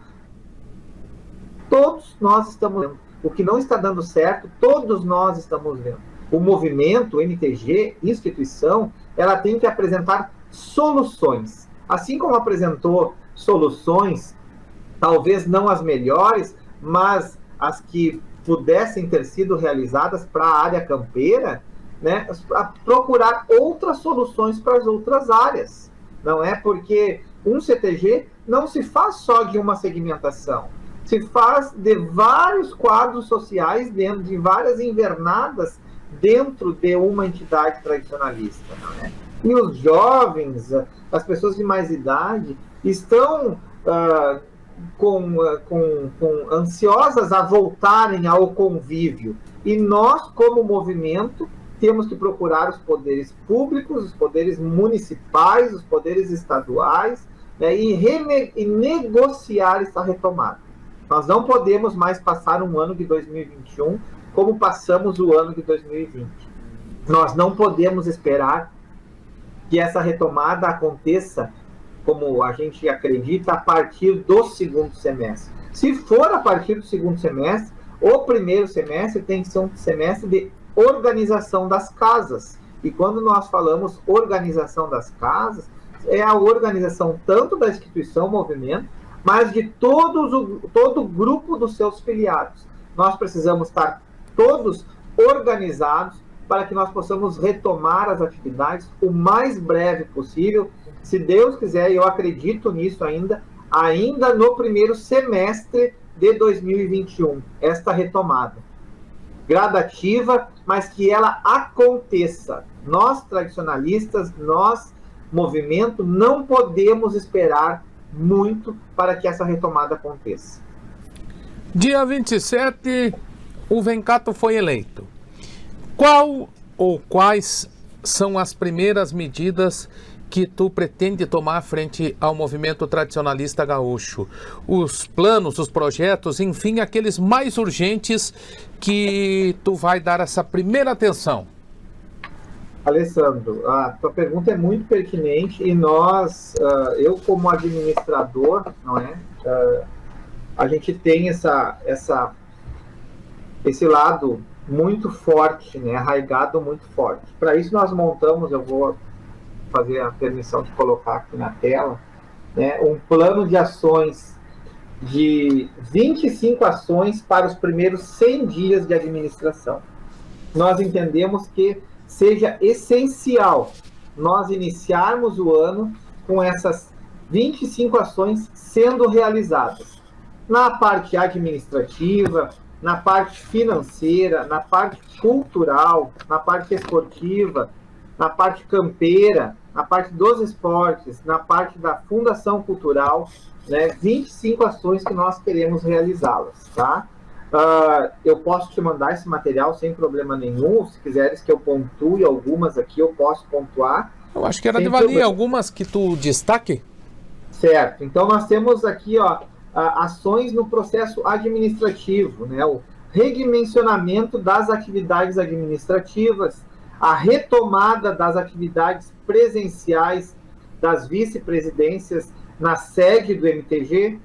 todos nós estamos vendo. O que não está dando certo, todos nós estamos vendo. O movimento, o MTG, instituição, ela tem que apresentar soluções. Assim como apresentou soluções, talvez não as melhores, mas as que pudessem ter sido realizadas para a área campeira, né, procurar outras soluções para as outras áreas. Não é porque um CTG não se faz só de uma segmentação, se faz de vários quadros sociais, dentro de várias invernadas dentro de uma entidade tradicionalista. Não é? E os jovens, as pessoas de mais idade, estão ansiosas a voltarem ao convívio. E nós, como movimento, temos que procurar os poderes públicos, os poderes municipais, os poderes estaduais, né, e negociar essa retomada. Nós não podemos mais passar um ano de 2021 como passamos o ano de 2020. Nós não podemos esperar que essa retomada aconteça, como a gente acredita, a partir do segundo semestre. Se for a partir do segundo semestre, o primeiro semestre tem que ser um semestre de organização das casas. E quando nós falamos organização das casas, é a organização tanto da instituição, movimento, mas de todo o grupo dos seus filiados. Nós precisamos estar todos organizados para que nós possamos retomar as atividades o mais breve possível. Se Deus quiser, e eu acredito nisso ainda no primeiro semestre de 2021, esta retomada. Gradativa, mas que ela aconteça. Nós, tradicionalistas, nós, movimento, não podemos esperar muito para que essa retomada aconteça. Dia 27, o Vencato foi eleito. Qual ou quais são as primeiras medidas que tu pretende tomar frente ao movimento tradicionalista gaúcho? Os planos, os projetos, enfim, aqueles mais urgentes que tu vai dar essa primeira atenção? Alessandro, a tua pergunta é muito pertinente e nós, eu como administrador, não é? A gente tem esse lado muito forte, né? Arraigado muito forte. Para isso nós montamos, eu vou fazer a permissão de colocar aqui na tela, né, um plano de ações de 25 ações para os primeiros 100 dias de administração. Nós entendemos que seja essencial nós iniciarmos o ano com essas 25 ações sendo realizadas na parte administrativa, na parte financeira, na parte cultural, na parte esportiva, na parte campeira, na parte dos esportes, na parte da fundação cultural, né, 25 ações que nós queremos realizá-las, tá? Eu posso te mandar esse material sem problema nenhum, se quiseres que eu pontue algumas aqui, eu posso pontuar. Eu acho que era de valia algumas que tu destaque. Certo, então nós temos aqui, ações no processo administrativo, né, o redimensionamento das atividades administrativas, a retomada das atividades presenciais das vice-presidências na sede do MTG,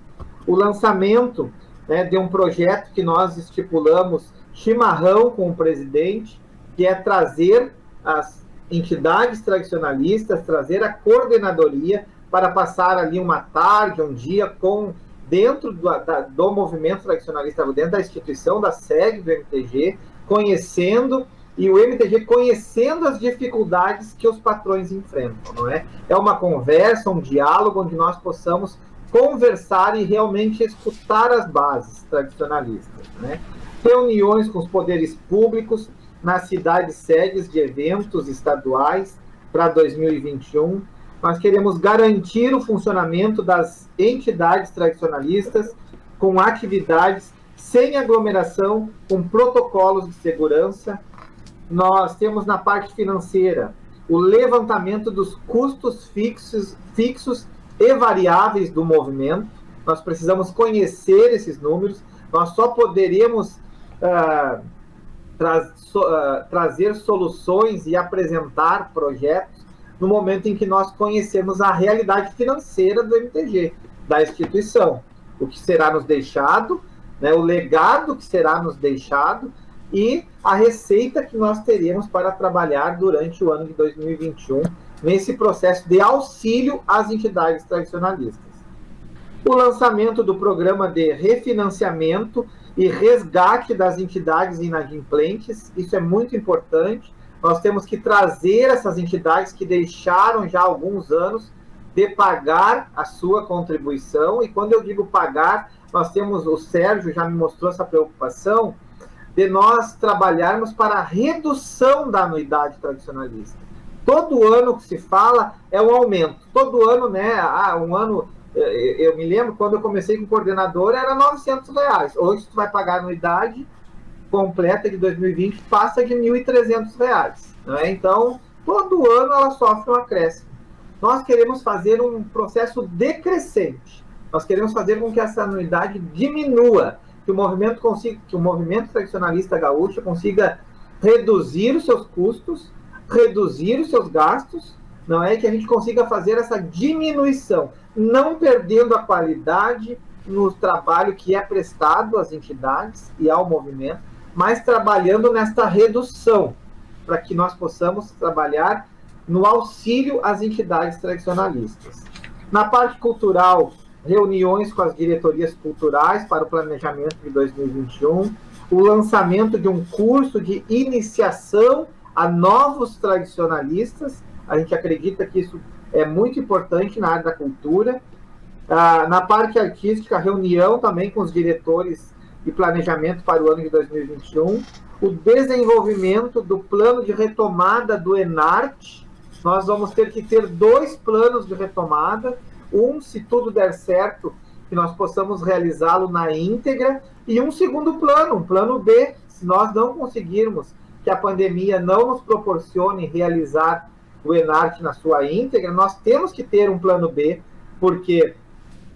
o lançamento, né, de um projeto que nós estipulamos, chimarrão com o presidente, que é trazer as entidades tradicionalistas, trazer a coordenadoria para passar ali uma tarde, um dia dentro do movimento tradicionalista, dentro da instituição, da sede do MTG, conhecendo, e o MTG conhecendo as dificuldades que os patrões enfrentam, não é? É uma conversa, um diálogo onde nós possamos conversar e realmente escutar as bases tradicionalistas, né? Reuniões com os poderes públicos nas cidades sedes de eventos estaduais para 2021. Nós queremos garantir o funcionamento das entidades tradicionalistas com atividades sem aglomeração, com protocolos de segurança. Nós temos na parte financeira o levantamento dos custos fixos e variáveis do movimento. Nós precisamos conhecer esses números. Nós só poderemos trazer soluções e apresentar projetos no momento em que nós conhecemos a realidade financeira do MTG, da instituição, o que será nos deixado, né, o legado que será nos deixado e a receita que nós teremos para trabalhar durante o ano de 2021 nesse processo de auxílio às entidades tradicionalistas. O lançamento do programa de refinanciamento e resgate das entidades inadimplentes, isso é muito importante. Nós temos que trazer essas entidades que deixaram já há alguns anos de pagar a sua contribuição, e quando eu digo pagar, nós temos, o Sérgio já me mostrou essa preocupação, de nós trabalharmos para a redução da anuidade tradicionalista. Todo ano que se fala é um aumento, todo ano, né, um ano, eu me lembro, quando eu comecei com coordenador, era R$900, hoje tu vai pagar a anuidade completa de 2020, passa de R$1.300, né? Então, todo ano ela sofre um acréscimo. Nós queremos fazer um processo decrescente, nós queremos fazer com que essa anuidade diminua, que o movimento tradicionalista gaúcho consiga reduzir os seus custos, reduzir os seus gastos, não é? Que a gente consiga fazer essa diminuição, não perdendo a qualidade no trabalho que é prestado às entidades e ao movimento, mas trabalhando nesta redução, para que nós possamos trabalhar no auxílio às entidades tradicionalistas. Na parte cultural, reuniões com as diretorias culturais para o planejamento de 2021, o lançamento de um curso de iniciação a novos tradicionalistas. A gente acredita que isso é muito importante na área da cultura. Na parte artística, reunião também com os diretores de planejamento para o ano de 2021, o desenvolvimento do plano de retomada do ENARTE. Nós vamos ter que ter 2 planos de retomada, se tudo der certo, que nós possamos realizá-lo na íntegra, e um segundo plano, um plano B, se nós não conseguirmos que a pandemia não nos proporcione realizar o ENARTE na sua íntegra, nós temos que ter um plano B, porque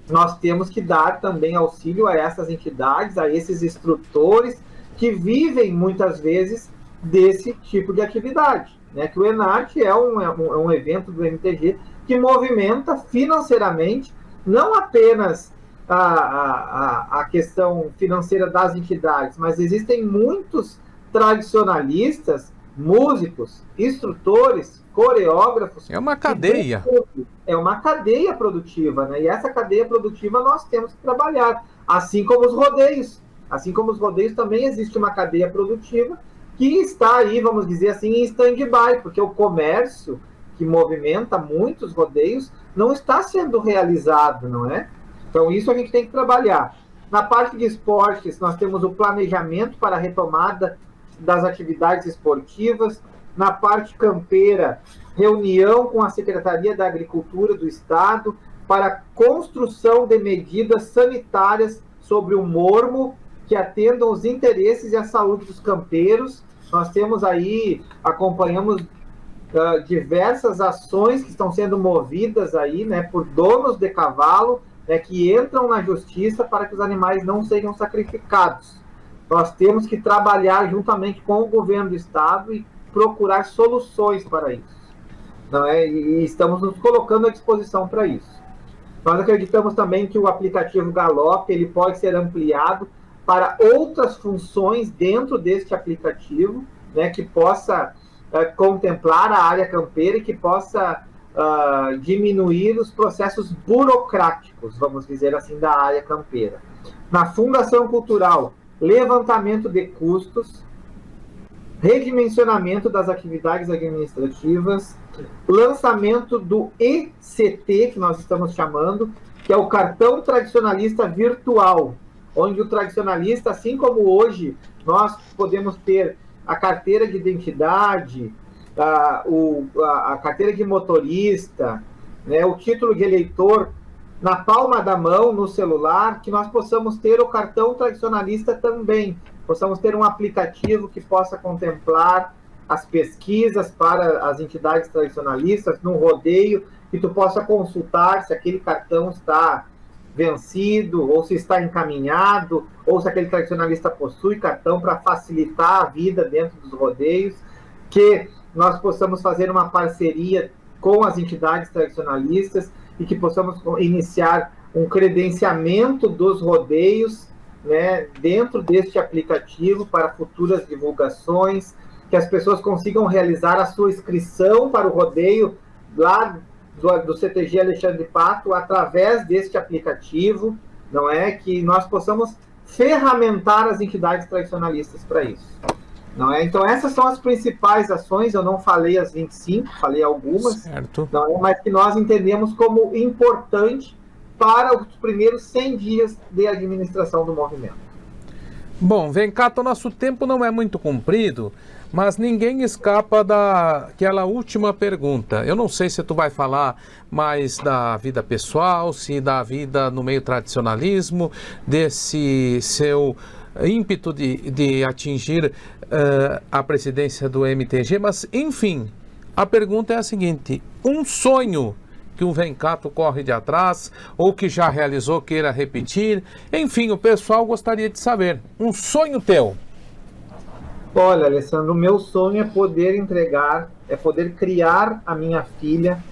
nós temos que dar também auxílio a essas entidades, a esses instrutores que vivem muitas vezes desse tipo de atividade, né? Que o ENARTE é um evento do MTG que movimenta financeiramente não apenas a questão financeira das entidades, mas existem muitos tradicionalistas, músicos, instrutores, coreógrafos. É uma cadeia. É uma cadeia produtiva, né? E essa cadeia produtiva nós temos que trabalhar, assim como os rodeios. Assim como os rodeios, também existe uma cadeia produtiva que está aí, vamos dizer assim, em stand-by, porque o comércio que movimenta muitos rodeios não está sendo realizado, não é? Então, isso a gente tem que trabalhar. Na parte de esportes, nós temos o planejamento para a retomada das atividades esportivas. Na parte campeira, reunião com a Secretaria da Agricultura do Estado para a construção de medidas sanitárias sobre o mormo que atendam os interesses e a saúde dos campeiros. Nós temos aí, acompanhamos diversas ações que estão sendo movidas aí, né, por donos de cavalo, né, que entram na justiça para que os animais não sejam sacrificados. Nós temos que trabalhar juntamente com o governo do estado e procurar soluções para isso, não é? E estamos nos colocando à disposição para isso. Nós acreditamos também que o aplicativo Galop ele pode ser ampliado para outras funções dentro deste aplicativo, né, que possa contemplar a área campeira e que possa diminuir os processos burocráticos, vamos dizer assim, da área campeira. Na Fundação Cultural, levantamento de custos, redimensionamento das atividades administrativas, lançamento do ECT, que nós estamos chamando, que é o cartão tradicionalista virtual, onde o tradicionalista, assim como hoje nós podemos ter a carteira de identidade, a carteira de motorista, né, o título de eleitor na palma da mão, no celular, que nós possamos ter o cartão tradicionalista também, possamos ter um aplicativo que possa contemplar as pesquisas para as entidades tradicionalistas, num rodeio, que tu possa consultar se aquele cartão está vencido, ou se está encaminhado, ou se aquele tradicionalista possui cartão para facilitar a vida dentro dos rodeios, que nós possamos fazer uma parceria com as entidades tradicionalistas e que possamos iniciar um credenciamento dos rodeios, né, dentro deste aplicativo para futuras divulgações, que as pessoas consigam realizar a sua inscrição para o rodeio lá do CTG Alexandre Pato através deste aplicativo, não é? Que nós possamos ferramentar as entidades tradicionalistas para isso, não é? Então essas são as principais ações, eu não falei as 25, falei algumas, certo, não é? Mas que nós entendemos como importante para os primeiros 100 dias de administração do movimento. Bom, vem cá, o nosso tempo não é muito comprido, mas ninguém escapa daquela última pergunta. Eu não sei se tu vai falar mais da vida pessoal, se da vida no meio tradicionalismo, desse seu ímpeto de atingir a presidência do MTG, mas enfim, a pergunta é a seguinte: um sonho que o Vencato corre de atrás, ou que já realizou, queira repetir, enfim, o pessoal gostaria de saber, um sonho teu. Olha, Alessandro, o meu sonho é poder criar a minha filha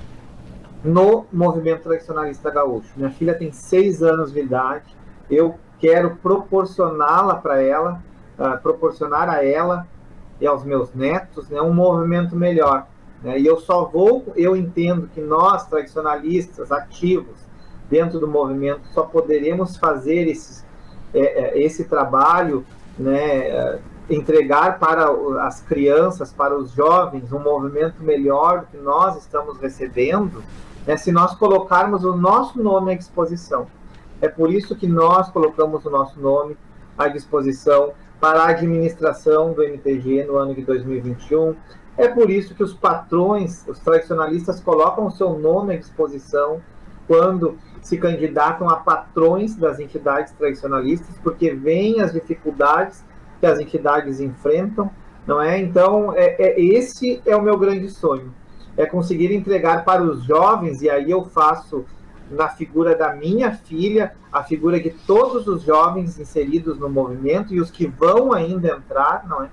no movimento tradicionalista gaúcho. Minha filha tem 6 anos de idade, eu quero proporcionar a ela e aos meus netos, né, um movimento melhor. E eu entendo que nós, tradicionalistas, ativos dentro do movimento, só poderemos fazer esse trabalho, né, entregar para as crianças, para os jovens, um movimento melhor do que nós estamos recebendo, né, se nós colocarmos o nosso nome à disposição. É por isso que nós colocamos o nosso nome à disposição para a administração do MTG no ano de 2021, é por isso que os patrões, os tradicionalistas, colocam o seu nome à disposição quando se candidatam a patrões das entidades tradicionalistas, porque veem as dificuldades que as entidades enfrentam, não é? Então, esse é o meu grande sonho, é conseguir entregar para os jovens, e aí eu faço na figura da minha filha, a figura de todos os jovens inseridos no movimento e os que vão ainda entrar, não é?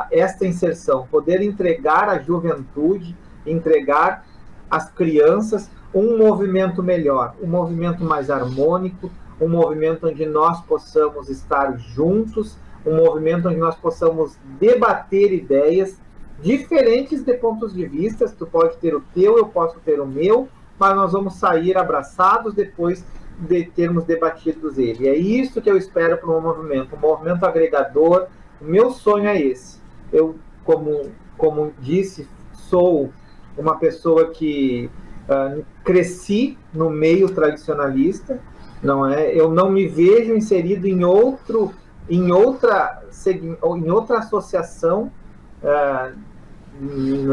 Esta inserção, poder entregar à juventude, entregar às crianças um movimento melhor, um movimento mais harmônico, um movimento onde nós possamos estar juntos, um movimento onde nós possamos debater ideias diferentes de pontos de vista. Tu pode ter o teu, eu posso ter o meu, mas nós vamos sair abraçados depois de termos debatido ele. É isso que eu espero para um movimento agregador. O meu sonho é esse. Eu, como disse, sou uma pessoa que cresci no meio tradicionalista, não é? Eu não me vejo inserido em outra associação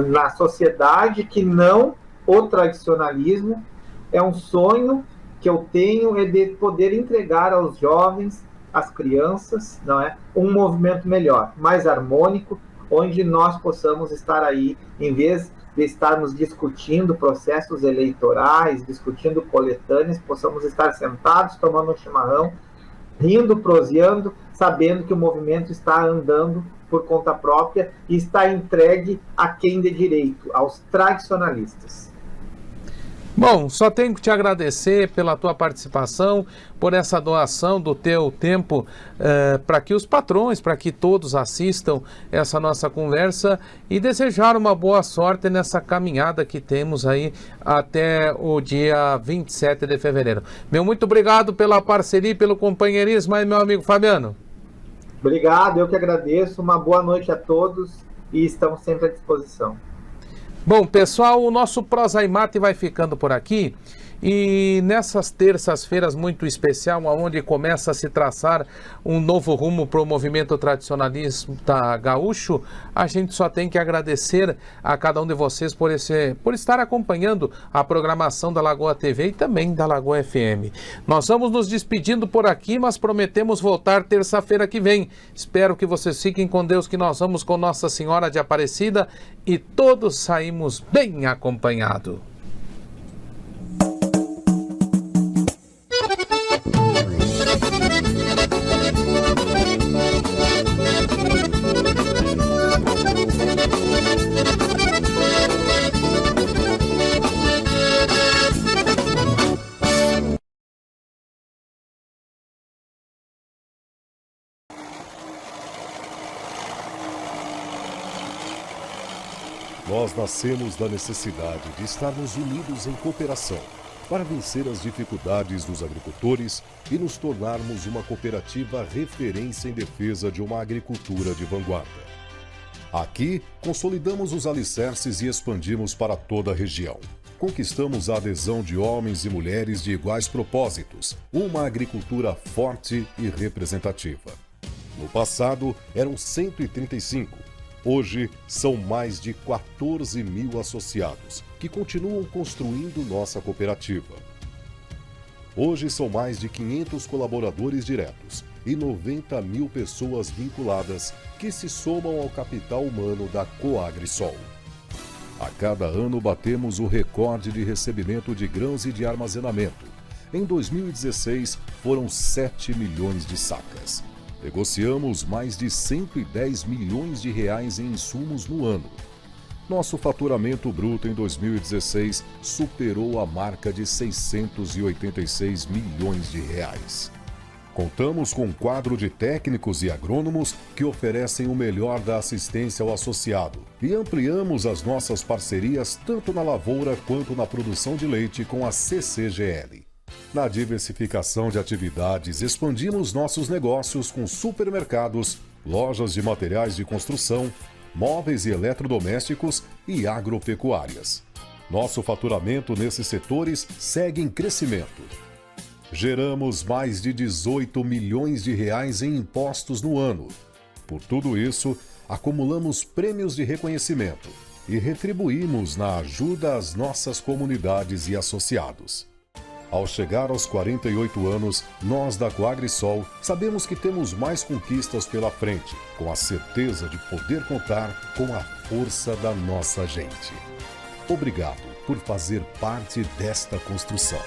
na sociedade que não o tradicionalismo. É um sonho que eu tenho, é de poder entregar aos jovens, às crianças, não é, um movimento melhor, mais harmônico, onde nós possamos estar aí, em vez de estarmos discutindo processos eleitorais, discutindo coletâneas, possamos estar sentados, tomando um chimarrão, rindo, proseando, sabendo que o movimento está andando por conta própria e está entregue a quem de direito, aos tradicionalistas. Bom, só tenho que te agradecer pela tua participação, por essa doação do teu tempo para que os patrões, para que todos assistam essa nossa conversa e desejar uma boa sorte nessa caminhada que temos aí até o dia 27 de fevereiro. Muito obrigado pela parceria e pelo companheirismo aí, meu amigo Fabiano. Obrigado, eu que agradeço. Uma boa noite a todos e estamos sempre à disposição. Bom, pessoal, o nosso Prosa e Mate vai ficando por aqui e nessas terças-feiras muito especial, onde começa a se traçar um novo rumo para o movimento tradicionalista gaúcho, a gente só tem que agradecer a cada um de vocês por estar acompanhando a programação da Lagoa TV e também da Lagoa FM. Nós vamos nos despedindo por aqui, mas prometemos voltar terça-feira que vem. Espero que vocês fiquem com Deus, que nós vamos com Nossa Senhora de Aparecida e todos saímos bem acompanhados. Nós nascemos da necessidade de estarmos unidos em cooperação para vencer as dificuldades dos agricultores e nos tornarmos uma cooperativa referência em defesa de uma agricultura de vanguarda. Aqui, consolidamos os alicerces e expandimos para toda a região. Conquistamos a adesão de homens e mulheres de iguais propósitos, uma agricultura forte e representativa. No passado, eram 135. Hoje, são mais de 14 mil associados que continuam construindo nossa cooperativa. Hoje, são mais de 500 colaboradores diretos e 90 mil pessoas vinculadas que se somam ao capital humano da Coagrisol. A cada ano, batemos o recorde de recebimento de grãos e de armazenamento. Em 2016, foram 7 milhões de sacas. Negociamos mais de 110 milhões de reais em insumos no ano. Nosso faturamento bruto em 2016 superou a marca de 686 milhões de reais. Contamos com um quadro de técnicos e agrônomos que oferecem o melhor da assistência ao associado e ampliamos as nossas parcerias tanto na lavoura quanto na produção de leite com a CCGL. Na diversificação de atividades, expandimos nossos negócios com supermercados, lojas de materiais de construção, móveis e eletrodomésticos e agropecuárias. Nosso faturamento nesses setores segue em crescimento. Geramos mais de 18 milhões de reais em impostos no ano. Por tudo isso, acumulamos prêmios de reconhecimento e retribuímos na ajuda às nossas comunidades e associados. Ao chegar aos 48 anos, nós da Coagrisol sabemos que temos mais conquistas pela frente, com a certeza de poder contar com a força da nossa gente. Obrigado por fazer parte desta construção.